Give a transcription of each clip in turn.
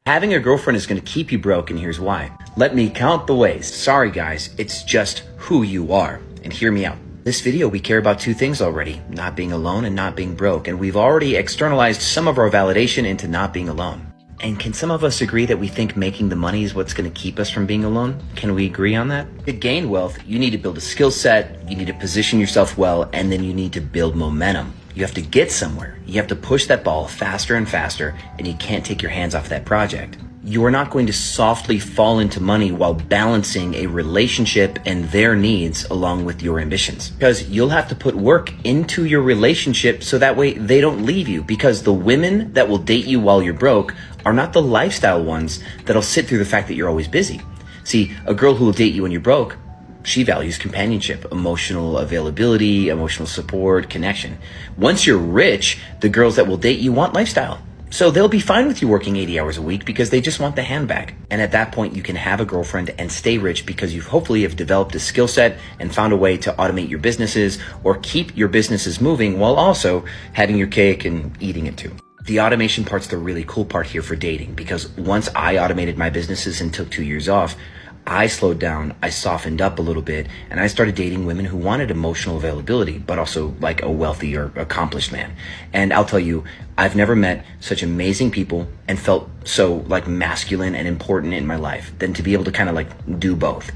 Having a girlfriend is going to keep you broke, and here's why. Let me count the ways. Sorry guys, it's just who you are. And hear me out. This video, we care about two things already, not being alone and not being broke. And we've already externalized some of our validation into not being alone. And can some of us agree that we think making the money is what's going to keep us from being alone? Can we agree on that? To gain wealth, you need to build a skill set, you need to position yourself well, and then you need to build momentum. You have to get somewhere. You have to push that ball faster and faster, and you can't take your hands off that project. You are not going to softly fall into money while balancing a relationship and their needs along with your ambitions. Because you'll have to put work into your relationship so that way they don't leave you. Because the women that will date you while you're broke are not the lifestyle ones that'll sit through the fact that you're always busy. See, a girl who will date you when you're broke, she values companionship, emotional availability, emotional support, connection. Once you're rich, the girls that will date you want lifestyle. So they'll be fine with you working 80 hours a week because they just want the hand back. And at that point, you can have a girlfriend and stay rich because you hopefully have developed a skill set and found a way to automate your businesses or keep your businesses moving while also having your cake and eating it too. The automation part's the really cool part here for dating, because once I automated my businesses and took 2 years off, I slowed down, I softened up a little bit, and I started dating women who wanted emotional availability, but also like a wealthy or accomplished man. And I'll tell you, I've never met such amazing people and felt so like masculine and important in my life than to be able to kind of like do both.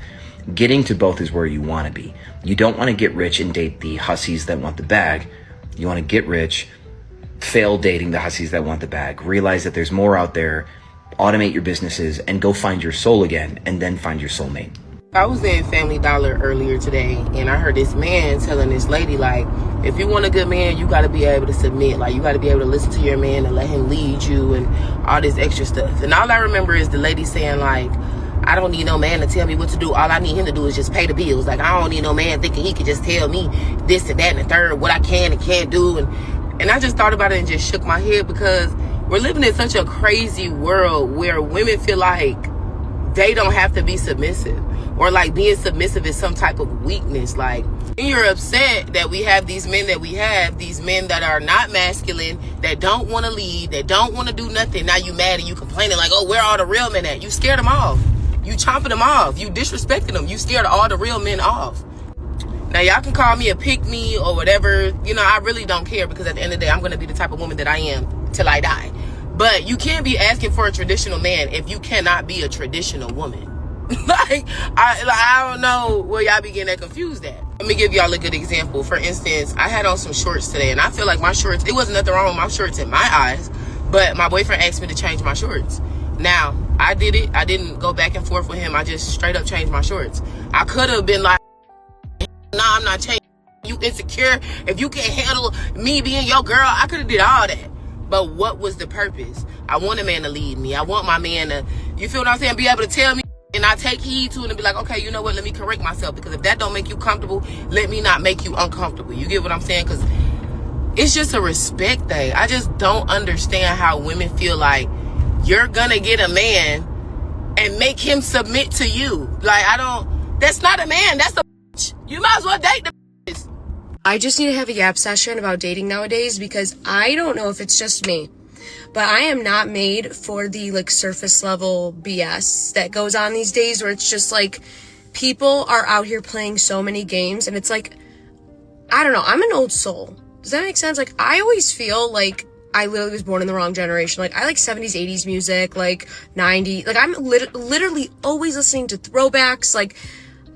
Getting to both is where you want to be. You don't want to get rich and date the hussies that want the bag. You want to get rich, fail dating the hussies that want the bag, realize that there's more out there, automate your businesses, and go find your soul again, and then find your soulmate. I was in Family Dollar earlier today, and I heard this man telling this lady, like, if you want a good man, you got to be able to submit. Like, you got to be able to listen to your man and let him lead you and all this extra stuff. And all I remember is the lady saying, like, I don't need no man to tell me what to do. All I need him to do is just pay the bills. Like, I don't need no man thinking he could just tell me this and that and the third, what I can and can't do. And I just thought about it and just shook my head, because we're living in such a crazy world where women feel like they don't have to be submissive, or like being submissive is some type of weakness. Like, when you're upset that we have these men that are not masculine, that don't want to lead, that don't want to do nothing. Now you mad and you complaining like, oh, where are all the real men at? You scared them off. You chomping them off. You disrespecting them. You scared all the real men off. Now, y'all can call me a pick-me or whatever. You know, I really don't care, because at the end of the day, I'm going to be the type of woman that I am till I die. But you can't be asking for a traditional man if you cannot be a traditional woman. I don't know where y'all be getting that confused at. Let me give y'all a good example. For instance, I had on some shorts today, and I feel like my shorts, it wasn't nothing wrong with my shorts in my eyes, but my boyfriend asked me to change my shorts. Now, I did it. I didn't go back and forth with him. I just straight up changed my shorts. I could have been like, nah, I'm not changing. You insecure. If you can't handle me being your girl, I could have did all that. But what was the purpose? I want a man to lead me. I want my man to, you feel what I'm saying, be able to tell me, and I take heed to it and be like, okay, you know what, let me correct myself, because if that don't make you comfortable, let me not make you uncomfortable. You get what I'm saying? Because it's just a respect thing. I just don't understand how women feel like you're gonna get a man and make him submit to you. Like, that's not a man, that's a bitch. You might as well date the bitch. I just need to have a yap session about dating nowadays, because I don't know if it's just me, but I am not made for the like surface level BS that goes on these days, where it's just like people are out here playing so many games, and it's like, I don't know, I'm an old soul. Does that make sense? Like, I always feel like I literally was born in the wrong generation. Like, I like 70s, 80s music, like 90s. Like, I'm literally always listening to throwbacks. Like,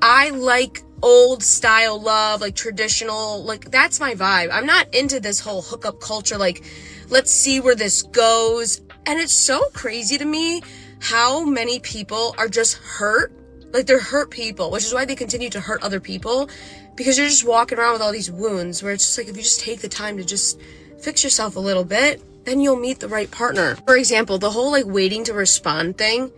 I like old style love, like traditional, like that's my vibe. I'm not into this whole hookup culture, like let's see where this goes. And it's so crazy to me how many people are just hurt, like they're hurt people, which is why they continue to hurt other people, because you're just walking around with all these wounds, where it's just like, if you just take the time to just fix yourself a little bit, then you'll meet the right partner. For example, the whole like waiting to respond thing,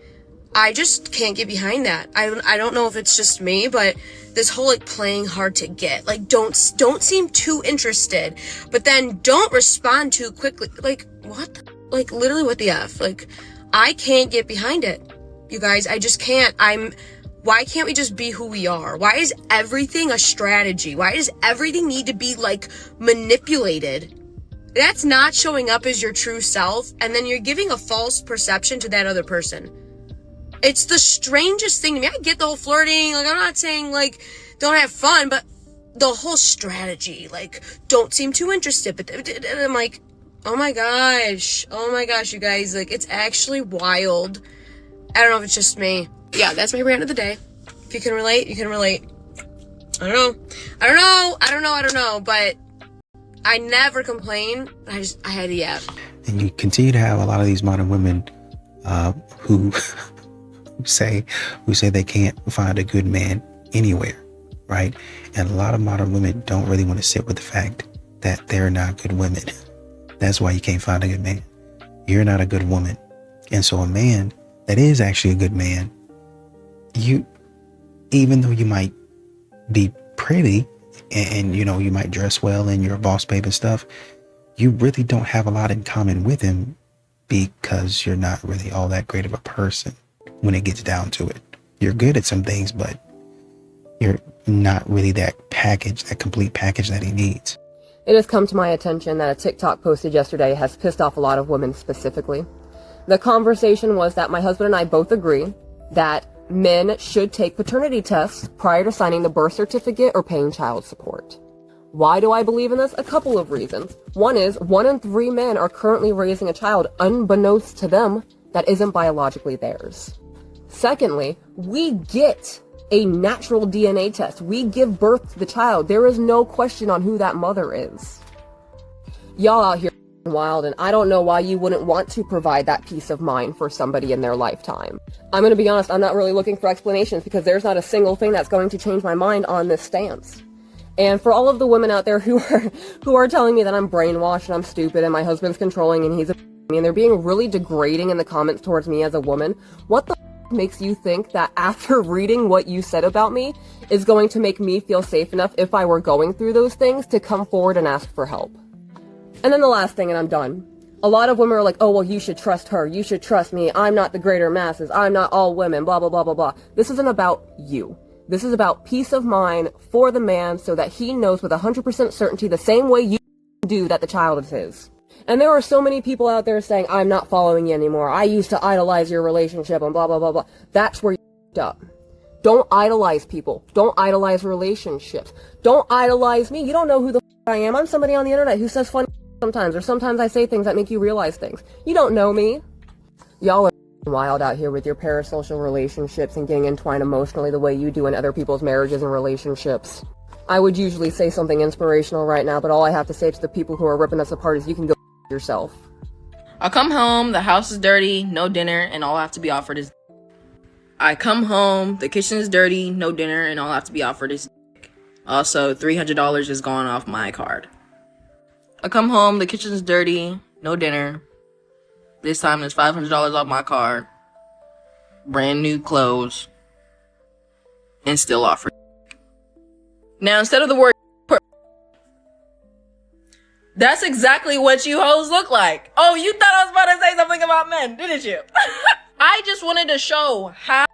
I just can't get behind that. I don't know if it's just me, but this whole like playing hard to get, like don't seem too interested, but then don't respond too quickly. Like what? Like literally what the F? Like I can't get behind it. You guys, I just can't. Why can't we just be who we are? Why is everything a strategy? Why does everything need to be like manipulated? That's not showing up as your true self, and then you're giving a false perception to that other person. It's the strangest thing to me. I get the whole flirting, like, I'm not saying, like, don't have fun, but the whole strategy, like, don't seem too interested, but and I'm like, oh my gosh, you guys, like, it's actually wild. I don't know if it's just me. Yeah, that's my rant of the day. If you can relate, you can relate. I don't know, but I never complain. I had a yap. And you continue to have a lot of these modern women who say they can't find a good man anywhere, right? And a lot of modern women don't really want to sit with the fact that they're not good women. That's why you can't find a good man. You're not a good woman. And so a man that is actually a good man, even though you might be pretty and you know, you might dress well and you're a boss babe and stuff, you really don't have a lot in common with him because you're not really all that great of a person when it gets down to it. You're good at some things, but you're not really that complete package that he needs. It has come to my attention that a TikTok posted yesterday has pissed off a lot of women specifically. The conversation was that my husband and I both agree that men should take paternity tests prior to signing the birth certificate or paying child support. Why do I believe in this? A couple of reasons. One is 1 in 3 men are currently raising a child unbeknownst to them that isn't biologically theirs. Secondly, we get a natural DNA test. We give birth to the child. There is no question on who that mother is. Y'all out here wild, and I don't know why you wouldn't want to provide that peace of mind for somebody in their lifetime. I'm going to be honest, I'm not really looking for explanations because there's not a single thing that's going to change my mind on this stance. And for all of the women out there who are telling me that I'm brainwashed and I'm stupid and my husband's controlling and he's and they're being really degrading in the comments towards me as a woman, what the makes you think that after reading what you said about me is going to make me feel safe enough if I were going through those things to come forward and ask for help? And then the last thing, and I'm done. A lot of women are like, oh, well, you should trust her. You should trust me. I'm not the greater masses. I'm not all women, blah, blah, blah, blah, blah. This isn't about you. This is about peace of mind for the man so that he knows with 100% certainty the same way you do that the child is his. And there are so many people out there saying, I'm not following you anymore. I used to idolize your relationship and blah, blah, blah, blah. That's where you f***ed up. Don't idolize people. Don't idolize relationships. Don't idolize me. You don't know who the f*** I am. I'm somebody on the internet who says funny sometimes, or sometimes I say things that make you realize things. You don't know me. Y'all are wild out here with your parasocial relationships and getting entwined emotionally the way you do in other people's marriages and relationships. I would usually say something inspirational right now, but all I have to say to the people who are ripping us apart is you can go yourself. I come home, the house is dirty, no dinner, and all I have to be offered is I come home, the kitchen is dirty, no dinner, and all I have to be offered is also $300 is gone off my card. I come home, the kitchen's dirty, no dinner. This time it's $500 off my card. Brand new clothes. And still offered. Now, instead of the word that's exactly what you hoes look like. Oh, you thought I was about to say something about men, didn't you? I just wanted to show how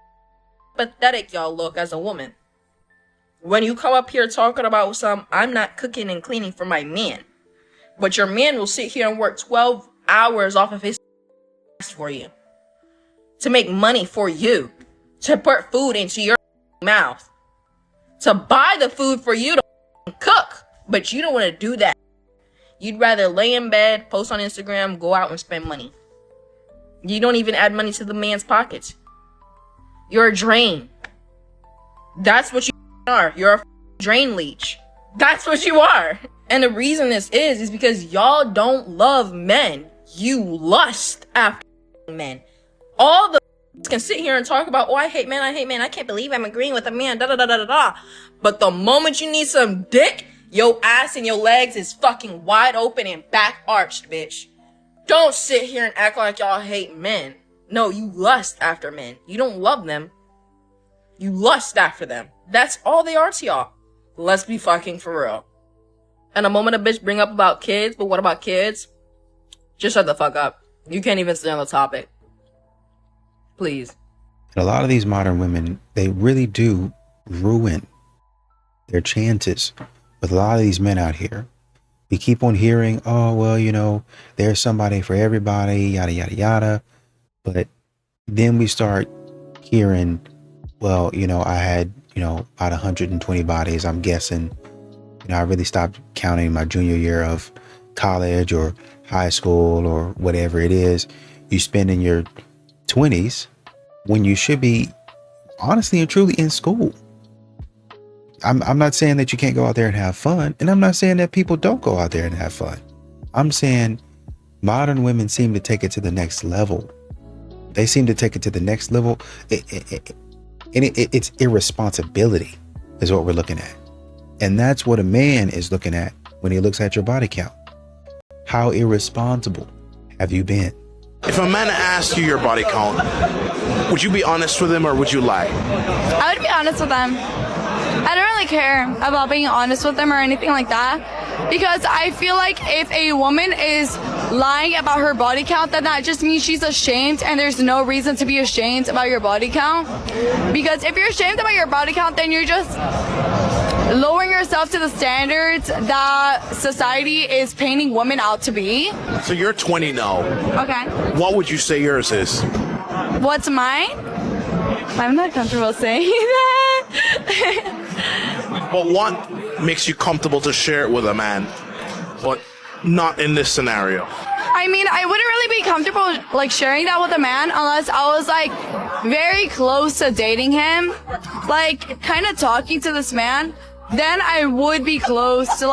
pathetic y'all look as a woman. When you come up here talking about I'm not cooking and cleaning for my man. But your man will sit here and work 12 hours off of his for you. To make money for you. To put food into your mouth. To buy the food for you to cook. But you don't want to do that. You'd rather lay in bed, post on Instagram, go out and spend money. You don't even add money to the man's pockets. You're a drain. That's what you are. You're a drain leech. That's what you are. And the reason this is because y'all don't love men. You lust after men. All the can sit here and talk about, oh, I hate men, I can't believe I'm agreeing with a man, da da da da da da. But the moment you need some dick, your ass and your legs is fucking wide open and back arched, bitch. Don't sit here and act like y'all hate men. No, you lust after men. You don't love them. You lust after them. That's all they are to y'all. Let's be fucking for real. And the moment a bitch bring up about kids, but what about kids? Just shut the fuck up. You can't even stay on the topic. Please. And a lot of these modern women, they really do ruin their chances with a lot of these men out here We keep on hearing, oh, well, there's somebody for everybody, yada, yada, yada. But then we start hearing, well, I had, about 120 bodies. I'm guessing, I really stopped counting my junior year of college or high school or whatever it is you spend in your 20s when you should be honestly and truly in school. I'm not saying that you can't go out there and have fun. And I'm not saying that people don't go out there and have fun. I'm saying modern women seem to take it to the next level. They seem to take it to the next level. It's irresponsibility is what we're looking at. And that's what a man is looking at when he looks at your body count. How irresponsible have you been? If a man asked you your body count, would you be honest with him or would you lie? I would be honest with them. I don't really care about being honest with them or anything like that, because I feel like if a woman is lying about her body count, then that just means she's ashamed, and there's no reason to be ashamed about your body count. Because if you're ashamed about your body count, then you're just lowering yourself to the standards that society is painting women out to be. So you're 20 now. Okay. What would you say yours is? What's mine? I'm not comfortable saying that. But what makes you comfortable to share it with a man, but not in this scenario? I mean, I wouldn't really be comfortable sharing that with a man unless I was very close to dating him, kind of talking to this man. Then I would be close to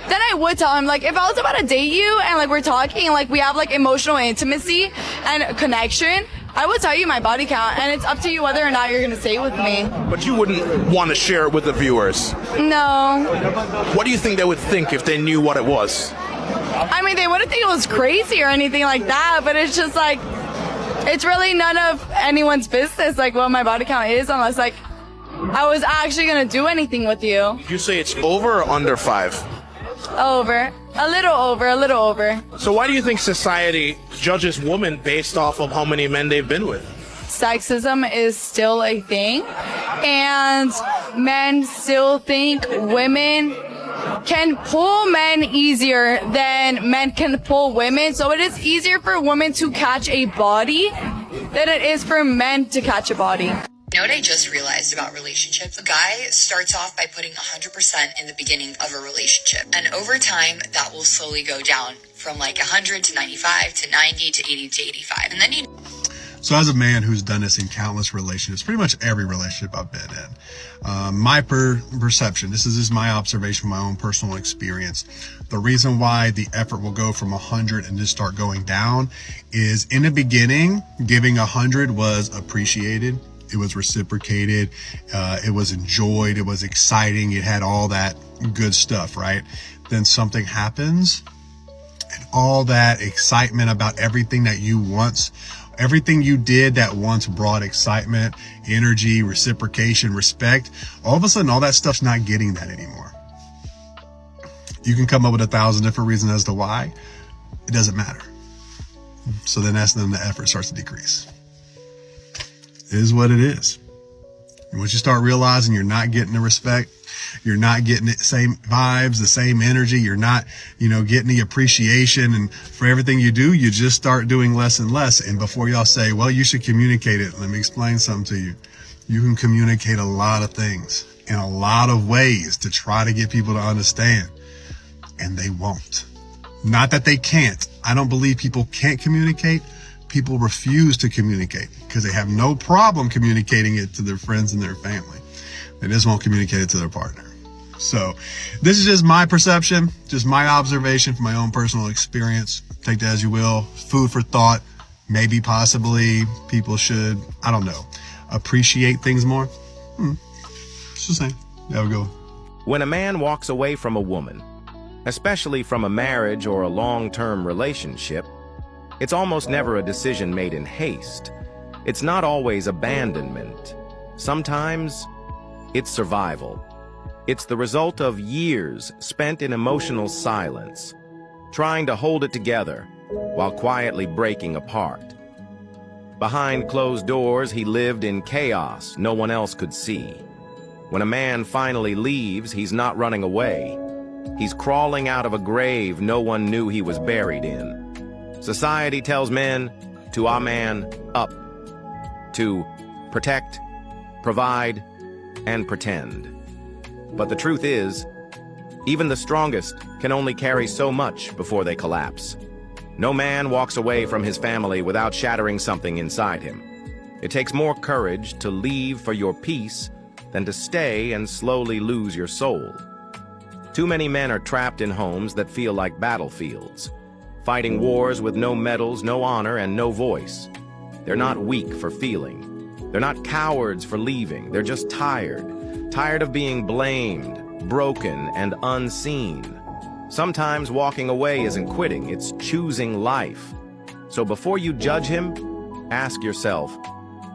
then I would tell him if I was about to date you and we're talking and we have emotional intimacy and connection, I would tell you my body count, and it's up to you whether or not you're going to stay with me. But you wouldn't want to share it with the viewers? No. What do you think they would think if they knew what it was? I mean, they wouldn't think it was crazy or anything like that, but it's just it's really none of anyone's business what my body count is unless I was actually going to do anything with you. You say it's over or under 5? Over. A little over. So why do you think society judges women based off of how many men they've been with? Sexism is still a thing, and men still think women can pull men easier than men can pull women. So it is easier for women to catch a body than it is for men to catch a body. You know what I just realized about relationships? A guy starts off by putting 100% in the beginning of a relationship. And over time, that will slowly go down from 100 to 95 to 90 to 80 to 85. And then So as a man who's done this in countless relationships, pretty much every relationship I've been in, my perception, this is my observation, my own personal experience. The reason why the effort will go from 100 and just start going down is in the beginning, giving 100 was appreciated. It was reciprocated. It was enjoyed. It was exciting. It had all that good stuff, right? Then something happens and all that excitement about everything that everything you did that once brought excitement, energy, reciprocation, respect, all of a sudden, all that stuff's not getting that anymore. You can come up with 1,000 different reasons as to why. It doesn't matter. So then the effort starts to decrease. It is what it is. And once you start realizing you're not getting the respect, you're not getting the same vibes, the same energy, you're not, getting the appreciation, and for everything you do, you just start doing less and less. And before y'all say, well, you should communicate it, let me explain something to you. You can communicate a lot of things in a lot of ways to try to get people to understand, and they won't. Not that they can't. I don't believe people can't communicate. People refuse to communicate because they have no problem communicating it to their friends and their family. They just won't communicate it to their partner. So this is just my perception, just my observation from my own personal experience. Take that as you will. Food for thought. Maybe possibly people should, I don't know, appreciate things more. Just the same. There we go. When a man walks away from a woman, especially from a marriage or a long-term relationship, it's almost never a decision made in haste. It's not always abandonment. Sometimes it's survival. It's the result of years spent in emotional silence, trying to hold it together while quietly breaking apart. Behind closed doors, he lived in chaos no one else could see. When a man finally leaves, he's not running away. He's crawling out of a grave no one knew he was buried in. Society tells men to a man up, to protect, provide, and pretend. But the truth is, even the strongest can only carry so much before they collapse. No man walks away from his family without shattering something inside him. It takes more courage to leave for your peace than to stay and slowly lose your soul. Too many men are trapped in homes that feel like battlefields, fighting wars with no medals, no honor, and no voice. They're not weak for feeling. They're not cowards for leaving. They're just tired of being blamed, broken, and unseen. Sometimes walking away isn't quitting, it's choosing life. So before you judge him, ask yourself,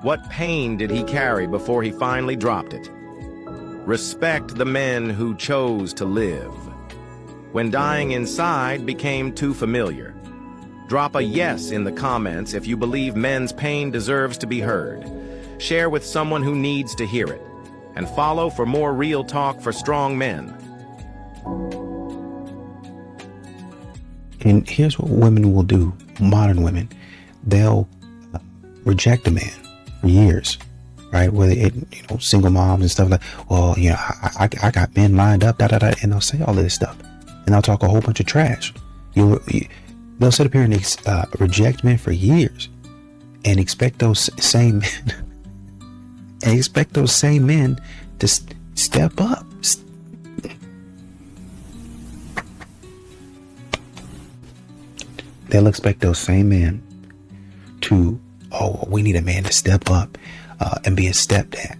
what pain did he carry before he finally dropped it? Respect the men who chose to live. When dying inside became too familiar. Drop a yes in the comments if you believe men's pain deserves to be heard. Share with someone who needs to hear it. And follow for more real talk for strong men. And here's what women will do, modern women. They'll reject a man for years, right? Whether it, single moms and stuff like, well, I got men lined up, and they'll say all of this stuff, and they'll talk a whole bunch of trash. They'll sit up here and reject men for years, and expect those same men, to step up. They'll expect those same men to, we need a man to step up and be a stepdad.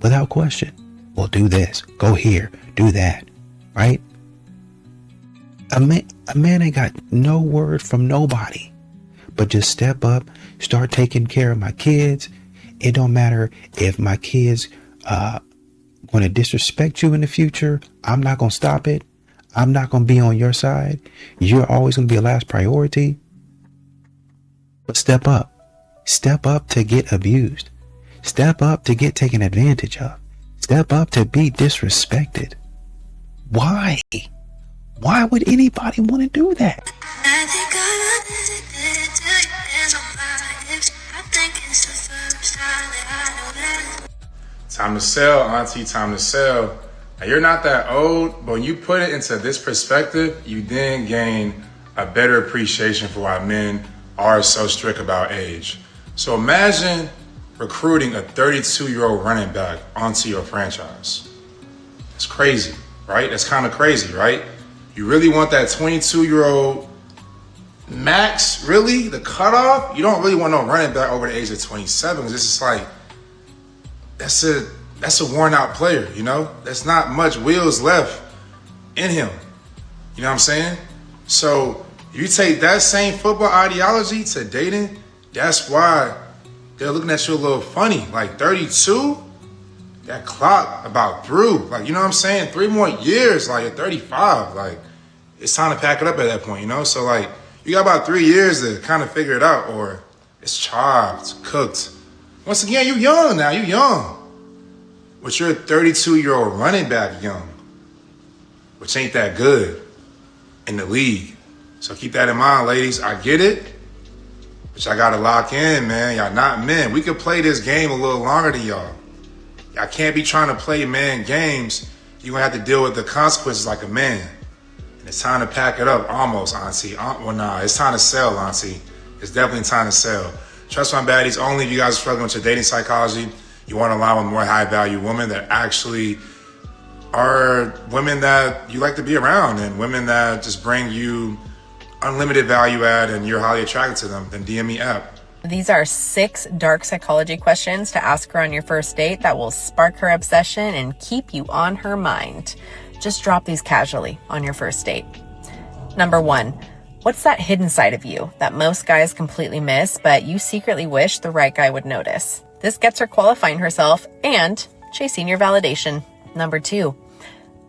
Without question. Well, do this, go here, do that, right? A man ain't got no word from nobody, but just step up, start taking care of my kids. It don't matter if my kids going to disrespect you in the future. I'm not going to stop it. I'm not going to be on your side. You're always going to be a last priority. But step up. Step up to get abused. Step up to get taken advantage of. Step up to be disrespected. Why? Why would anybody want to do that? Time to sell, auntie, time to sell. Now, you're not that old, but when you put it into this perspective, you then gain a better appreciation for why men are so strict about age. So imagine recruiting a 32-year-old running back onto your franchise. It's crazy, right? That's kind of crazy, right? You really want that 22-year-old max, really? The cutoff? You don't really want no running back over the age of 27, because it's just like, that's a worn out player, There's not much wheels left in him. You know what I'm saying? So you take that same football ideology to dating, that's why they're looking at you a little funny. Like 32, that clock about through. Like, you know what I'm saying? 3 more years, like at 35. Like, it's time to pack it up at that point, So like, you got about 3 years to kind of figure it out, or it's chopped, it's cooked. Once again, you young now, you young. But you're a 32-year-old running back young, which ain't that good in the league. So keep that in mind, ladies. I get it, but y'all got to lock in, man. Y'all not men. We could play this game a little longer than y'all. Y'all can't be trying to play man games. You're going to have to deal with the consequences like a man. And it's time to pack it up almost, auntie. Well, nah, it's time to sell, auntie. It's definitely time to sell. Trust my baddies, only if you guys are struggling with your dating psychology. You want to align with more high-value women that actually are women that you like to be around and women that just bring you unlimited value add and you're highly attracted to them, then DM me app. These are 6 dark psychology questions to ask her on your first date that will spark her obsession and keep you on her mind. Just drop these casually on your first date. Number 1, what's that hidden side of you that most guys completely miss, but you secretly wish the right guy would notice? This gets her qualifying herself and chasing your validation. Number 2,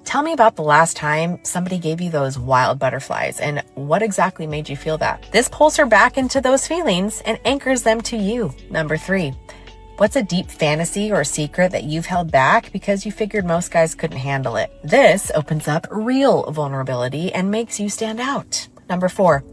tell me about the last time somebody gave you those wild butterflies and what exactly made you feel that. This pulls her back into those feelings and anchors them to you. Number 3, What's a deep fantasy or secret that you've held back because you figured most guys couldn't handle it? This opens up real vulnerability and makes you stand out. Number 4,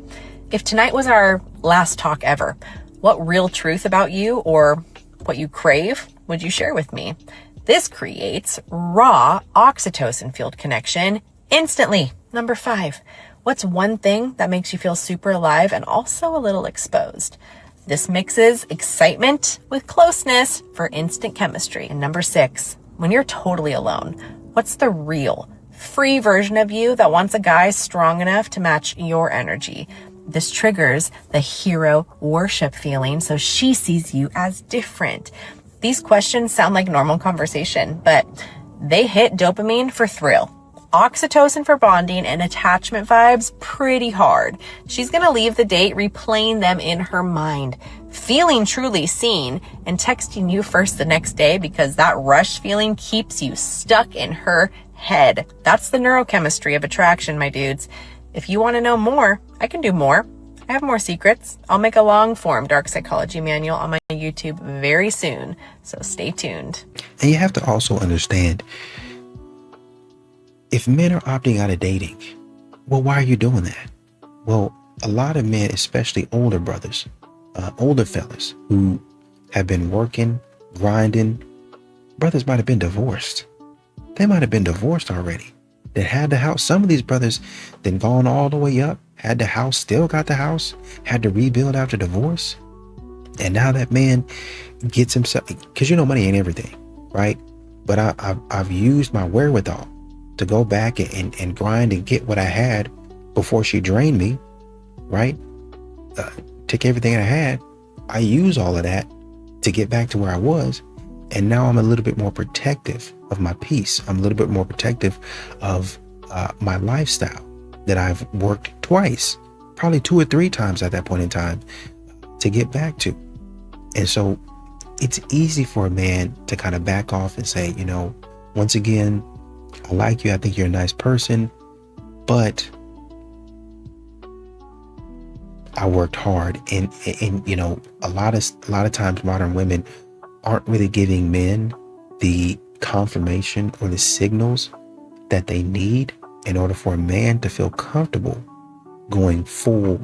if tonight was our last talk ever, what real truth about you or what you crave would you share with me? This creates raw oxytocin-fueled connection instantly. Number 5, what's one thing that makes you feel super alive and also a little exposed? This mixes excitement with closeness for instant chemistry. And number 6, when you're totally alone, what's the real, free version of you that wants a guy strong enough to match your energy? This triggers the hero worship feeling, so she sees you as different. These questions sound like normal conversation, but they hit dopamine for thrill, oxytocin for bonding, and attachment vibes pretty hard. She's gonna leave the date replaying them in her mind, feeling truly seen, and texting you first the next day because that rush feeling keeps you stuck in her head. That's the neurochemistry of attraction, my dudes. If you want to know more, I can do more. I have more secrets. I'll make a long-form dark psychology manual on my YouTube very soon, so stay tuned. And you have to also understand, if men are opting out of dating, well, why are you doing that? Well, a lot of men, especially older brothers, older fellas who have been working, grinding, brothers might have been divorced. They might have been divorced already. That had the house. Some of these brothers then gone all the way up, had the house, still got the house, had to rebuild after divorce. And now that man gets himself, because you know money ain't everything, right? But I've used my wherewithal to go back and grind and get what I had before she drained me, right? Took everything I had. I use all of that to get back to where I was. And now I'm a little bit more protective of my peace. I'm a little bit more protective of my lifestyle that I've worked twice, probably 2 or 3 times at that point in time to get back to. And so it's easy for a man to kind of back off and say, you know, once again, I like you. I think you're a nice person, but I worked hard. And you know, a lot of times modern women aren't really giving men the confirmation or the signals that they need in order for a man to feel comfortable going fully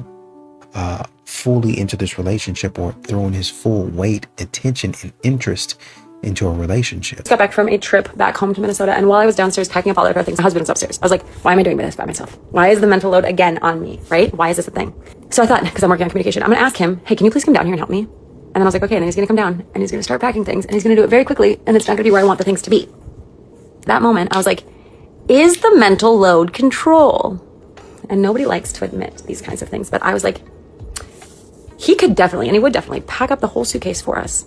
into this relationship or throwing his full weight, attention, and interest into a relationship. I got back from a trip back home to Minnesota, and while I was downstairs packing up all of our things, my husband's upstairs. I was like, why am I doing this by myself? Why is the mental load again on me, right? Why is this a thing? So I thought, because I'm working on communication, I'm gonna ask him, hey, can you please come down here and help me? And then I was like, okay, and then he's gonna come down and he's gonna start packing things and he's gonna do it very quickly, and it's not gonna be where I want the things to be. That moment, I was like, is the mental load control? And nobody likes to admit these kinds of things, but I was like, he could definitely, and he would definitely pack up the whole suitcase for us.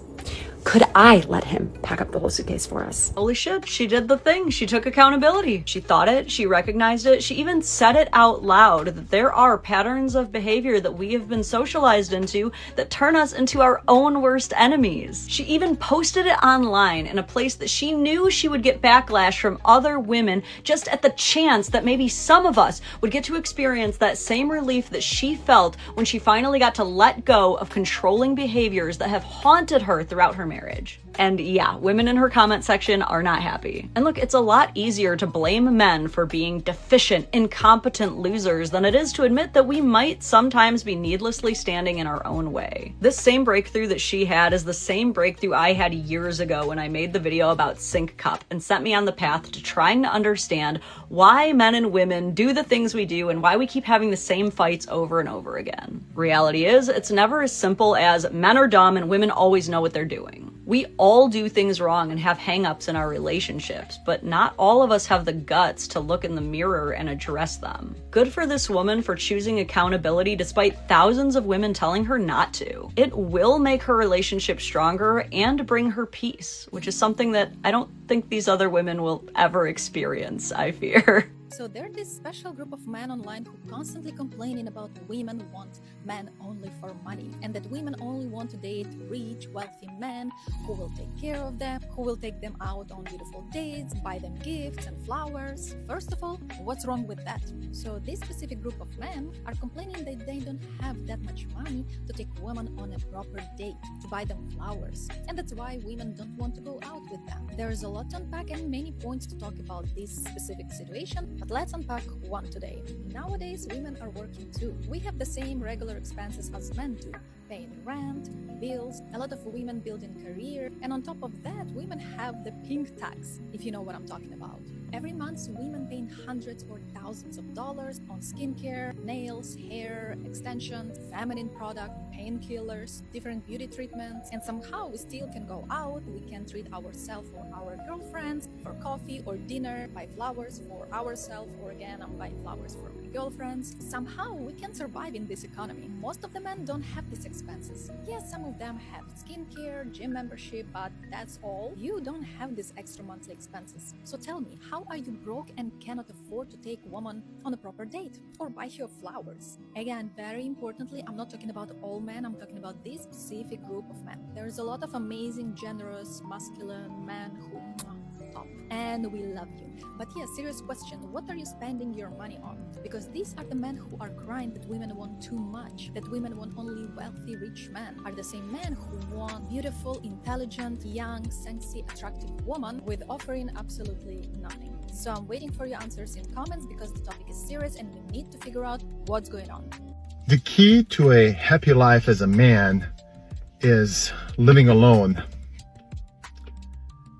Could I let him pack up the whole suitcase for us? Holy shit, she did the thing. She took accountability. She thought it, she recognized it, she even said it out loud that there are patterns of behavior that we have been socialized into that turn us into our own worst enemies. She even posted it online in a place that she knew she would get backlash from other women just at the chance that maybe some of us would get to experience that same relief that she felt when she finally got to let go of controlling behaviors that have haunted her throughout her marriage. And yeah, women in her comment section are not happy. And look, it's a lot easier to blame men for being deficient, incompetent losers than it is to admit that we might sometimes be needlessly standing in our own way. This same breakthrough that she had is the same breakthrough I had years ago when I made the video about Sync Cup and set me on the path to trying to understand why men and women do the things we do and why we keep having the same fights over and over again. Reality is, it's never as simple as men are dumb and women always know what they're doing. We all do things wrong and have hang-ups in our relationships, but not all of us have the guts to look in the mirror and address them. Good for this woman for choosing accountability despite thousands of women telling her not to. It will make her relationship stronger and bring her peace, which is something that I don't think these other women will ever experience, I fear. So there's this special group of men online who constantly complaining about women want men only for money, and that women only want to date rich, wealthy men who will take care of them, who will take them out on beautiful dates, buy them gifts and flowers. First of all, what's wrong with that? So this specific group of men are complaining that they don't have that much money to take women on a proper date, to buy them flowers, and that's why women don't want to go out with them. There's a lot to unpack and many points to talk about this specific situation, but let's unpack one today. Nowadays, women are working too. We have the same regular expenses as men do, paying rent, bills, a lot of women building career, and on top of that, women have the pink tax, if you know what I'm talking about. Every month, women pay hundreds or thousands of dollars on skincare, nails, hair, extensions, feminine product, painkillers, different beauty treatments, and somehow we still can go out, we can treat ourselves or our girlfriends for coffee or dinner, buy flowers for ourselves, or again, I'm buying flowers for my girlfriends. Somehow we can survive in this economy. Most of the men don't have these expenses. Yes, some of them have skincare, gym membership, but that's all. You don't have these extra monthly expenses. So tell me, how are you broke and cannot afford to take a woman on a proper date or buy her flowers? Again, very importantly, I'm not talking about all men, I'm talking about this specific group of men. There's a lot of amazing, generous, masculine men who top, and we love you. But yeah, serious question, what are you spending your money on? Because these are the men who are crying that women want too much, that women want only wealthy, rich men, are the same men who want beautiful, intelligent, young, sexy, attractive woman with offering absolutely nothing. So I'm waiting for your answers in comments because the topic is serious and we need to figure out what's going on. The key to a happy life as a man is living alone.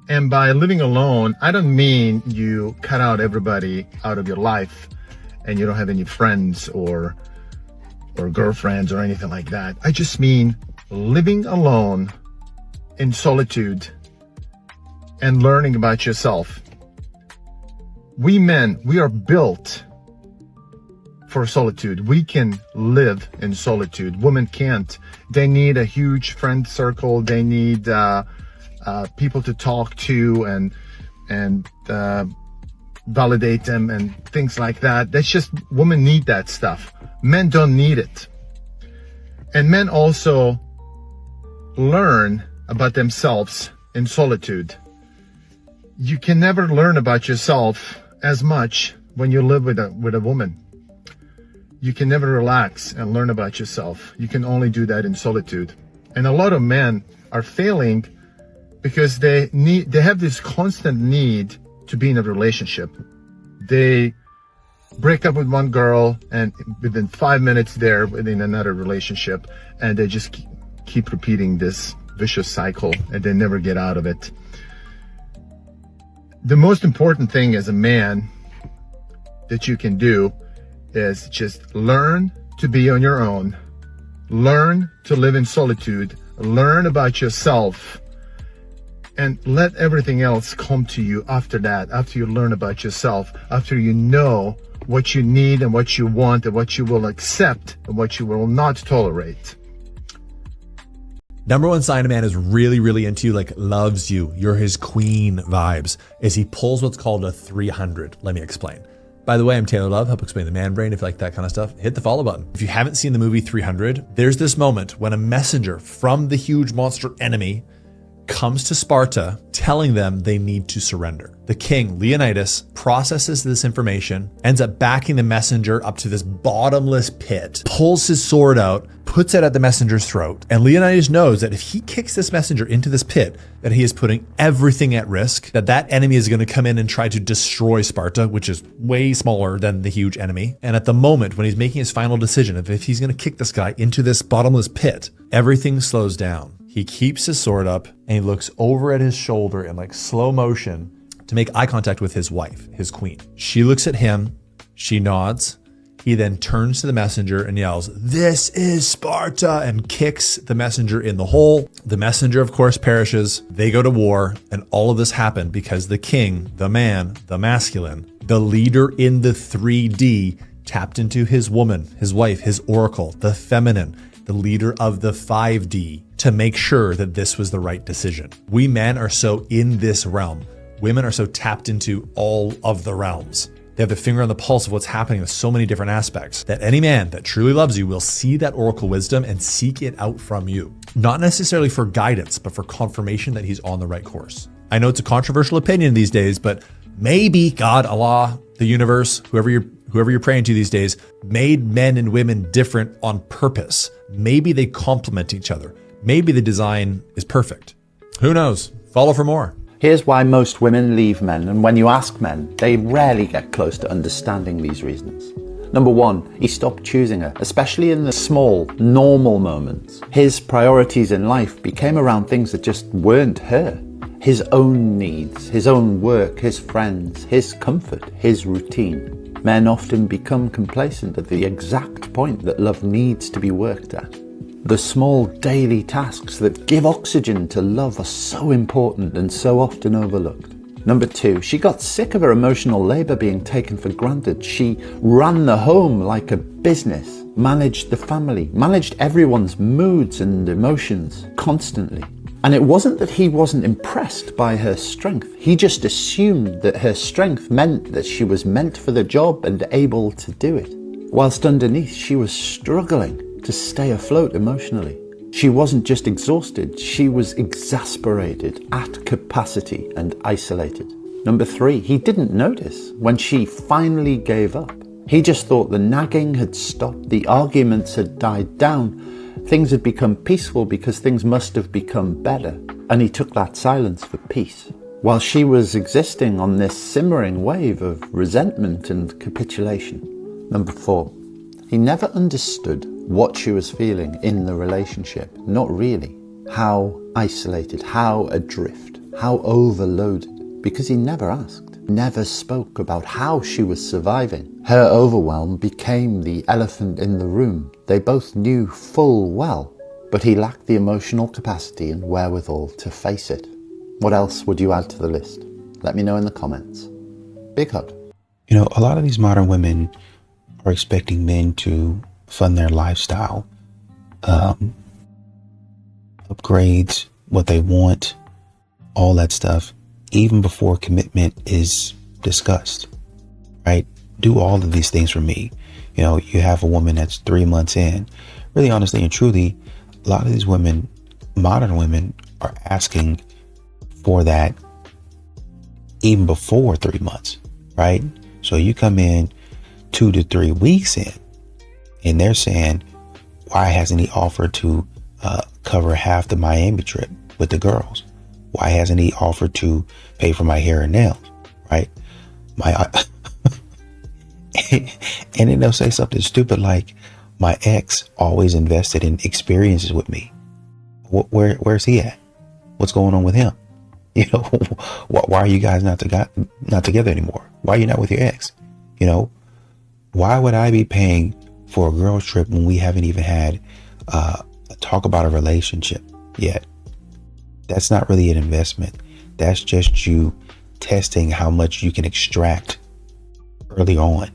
And by living alone, I don't mean you cut out everybody out of your life and you don't have any friends or girlfriends or anything like that. I just mean living alone in solitude and learning about yourself. We men, we are built for solitude. We can live in solitude. Women can't. They need a huge friend circle. They need people to talk to and validate them and things like that. That's just, women need that stuff. Men don't need it. And men also learn about themselves in solitude. You can never learn about yourself as much when you live with a woman. You can never relax and learn about yourself. You can only do that in solitude. And a lot of men are failing because they have this constant need to be in a relationship. They break up with one girl and within 5 minutes they're within another relationship, and they just keep repeating this vicious cycle and they never get out of it. The most important thing as a man that you can do is just learn to be on your own, learn to live in solitude, learn about yourself, and let everything else come to you after that, after you learn about yourself, after you know what you need and what you want and what you will accept and what you will not tolerate. Number one sign a man is really, really into you, like loves you, you're his queen vibes, is he pulls what's called a 300. Let me explain. By the way, I'm Taylor Love, help explain the man brain. If you like that kind of stuff, hit the follow button. If you haven't seen the movie 300, there's this moment when a messenger from the huge monster enemy comes to Sparta telling them they need to surrender. The king, Leonidas, processes this information, ends up backing the messenger up to this bottomless pit, pulls his sword out, puts it at the messenger's throat. And Leonidas knows that if he kicks this messenger into this pit, that he is putting everything at risk, that enemy is going to come in and try to destroy Sparta, which is way smaller than the huge enemy. And at the moment when he's making his final decision of if he's going to kick this guy into this bottomless pit, everything slows down. He keeps his sword up and he looks over at his shoulder in like slow motion to make eye contact with his wife, his queen. She looks at him, she nods. He then turns to the messenger and yells, "This is Sparta," and kicks the messenger in the hole. The messenger, of course, perishes. They go to war, and all of this happened because the king, the man, the masculine, the leader in the 3D, tapped into his woman, his wife, his oracle, the feminine, the leader of the 5D, to make sure that this was the right decision. We men are so in this realm. Women are so tapped into all of the realms. They have the finger on the pulse of what's happening with so many different aspects that any man that truly loves you will see that oracle wisdom and seek it out from you. Not necessarily for guidance, but for confirmation that he's on the right course. I know it's a controversial opinion these days, but maybe God, Allah, the universe, whoever you're praying to these days, made men and women different on purpose. Maybe they complement each other. Maybe the design is perfect. Who knows? Follow for more. Here's why most women leave men, and when you ask men, they rarely get close to understanding these reasons. Number one, he stopped choosing her, especially in the small, normal moments. His priorities in life became around things that just weren't her. His own needs, his own work, his friends, his comfort, his routine. Men often become complacent at the exact point that love needs to be worked at. The small daily tasks that give oxygen to love are so important and so often overlooked. Number two, she got sick of her emotional labor being taken for granted. She ran the home like a business, managed the family, managed everyone's moods and emotions constantly. And it wasn't that he wasn't impressed by her strength. He just assumed that her strength meant that she was meant for the job and able to do it. Whilst underneath, she was struggling to stay afloat emotionally. She wasn't just exhausted, she was exasperated, at capacity and isolated. Number three, he didn't notice when she finally gave up. He just thought the nagging had stopped, the arguments had died down, things had become peaceful because things must have become better, and he took that silence for peace. While she was existing on this simmering wave of resentment and capitulation. Number four, he never understood what she was feeling in the relationship. Not really. How isolated, how adrift, how overloaded. Because he never asked, never spoke about how she was surviving. Her overwhelm became the elephant in the room. They both knew full well, but he lacked the emotional capacity and wherewithal to face it. What else would you add to the list? Let me know in the comments. Big hug. You know, a lot of these modern women are expecting men to fund their lifestyle, upgrades, what they want, all that stuff, even before commitment is discussed, right? Do all of these things for me. You know, you have a woman that's 3 months in. Really, honestly and truly, a lot of these women, modern women, are asking for that even before 3 months, right? So you come in 2 to 3 weeks in, and they're saying, why hasn't he offered to cover half the Miami trip with the girls? Why hasn't he offered to pay for my hair and nails? Right? And then they'll say something stupid like, my ex always invested in experiences with me. Where's he at? What's going on with him? You know, why are you guys not together anymore? Why are you not with your ex? You know, why would I be paying for a girls trip when we haven't even had a talk about a relationship yet? That's not really an investment. That's just you testing how much you can extract early on.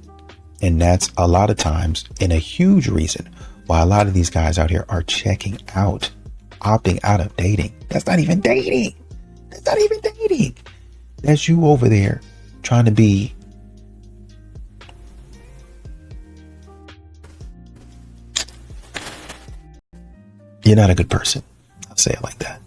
And that's a lot of times, and a huge reason why a lot of these guys out here are checking out, opting out of dating. That's not even dating. That's not even dating. That's you over there trying to be you're not a good person. I'll say it like that.